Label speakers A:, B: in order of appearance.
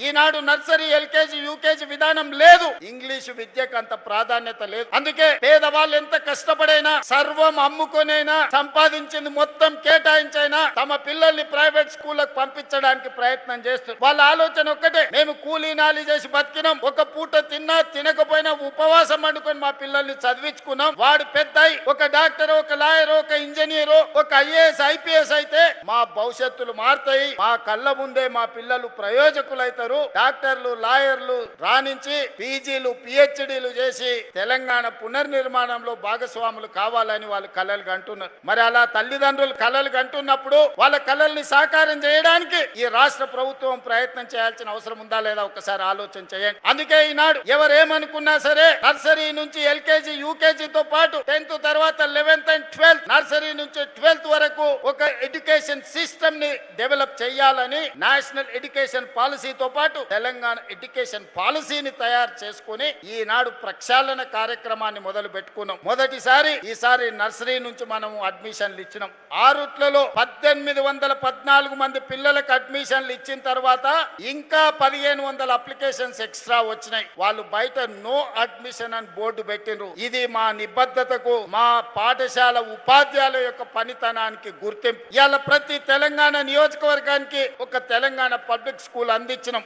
A: ఈనాడు nursery LKG UKG విధానం లేదు. English విద్యకు అంత ప్రాధాన్యత లేదు. అందుకే పేదవాళ్ళు ఎంత కష్టపడైనా సర్వం అమ్ముకొనైనా సంపాదించింది మొత్తం కేటాయించైనా తమ పిల్లల్ని ప్రైవేట్ స్కూళ్ళకు పంపించడానికి ప్రయత్నం చేస్తారు. వాళ్ళ ఆలోచన ఒక్కటే, మేము కూలీ నాలి చేసి బతికినాం, ఒక పూట తిన్నా తినకపోయినా ఉపవాసం వండుకొని మా పిల్లల్ని చదివించుకున్నాం. వాడు పెద్ద ఒక డాక్టర్, ఒక లాయర్, ఒక ఇంజనీర్, ఒక ఐఏఎస్ ఐపీఎస్ అయితే మా భవిష్యత్తులు మారుతాయి, మా కళ్ళ ముందే మా పిల్లలు ప్రయోజకులు అవుతారు. డాక్టర్లు లాయర్లు రాణించి పీజీలు పిహెచ్డీలు చేసి తెలంగాణ పునర్నిర్మాణంలో భాగస్వాములు కావాలని వాళ్ళు కలలు కంటున్నారు. మరి అలా తల్లిదండ్రులు కలలు కంటున్నప్పుడు వాళ్ళ కలల్ని సాకారం చేయడానికి ఈ రాష్ట్ర ప్రభుత్వం ప్రయత్నం చేయాల్సిన అవసరం ఉందా లేదా ఒకసారి ఆలోచన చేయండి. అందుకే ఈనాడు ఎవరేమనుకున్నా సరే నర్సరీ నుంచి ఎల్కేజీ యూకేజీతో పాటు 10th తర్వాత 11th and 12th, నర్సరీ నుంచి 12th వరకు ఒక ఎడ్యుకేషన్ సిస్టమ్ ని డెవలప్ చేయాలని నేషనల్ ఎడ్యుకేషన్ పాలసీతో పాటు తెలంగాణ ఎడ్యుకేషన్ పాలసీని తయారు చేసుకుని ఈనాడు ప్రక్షాళన కార్యక్రమాన్ని మొదలు పెట్టుకున్నాం. మొదటిసారి ఈసారి నర్సరీ నుంచి మనం అడ్మిషన్లు ఇచ్చినాం. ఆ రూట్లలో 1814 మంది పిల్లలకు అడ్మిషన్లు ఇచ్చిన తర్వాత ఇంకా 1500 అప్లికేషన్స్ ఎక్స్ట్రా వచ్చినాయి. వాళ్ళు బయట నో అడ్మిషన్ అని బోర్డు పెట్టిండ్రు. ఇది మా నిబద్ధతకు, మా పాఠశాల ఉపాధ్యాయుల యొక్క పనితనానికి గుర్తింపు. ఇవాళ ప్రతి తెలంగాణ నియోజకవర్గానికి ఒక తెలంగాణ పబ్లిక్ స్కూల్ అందించినాం.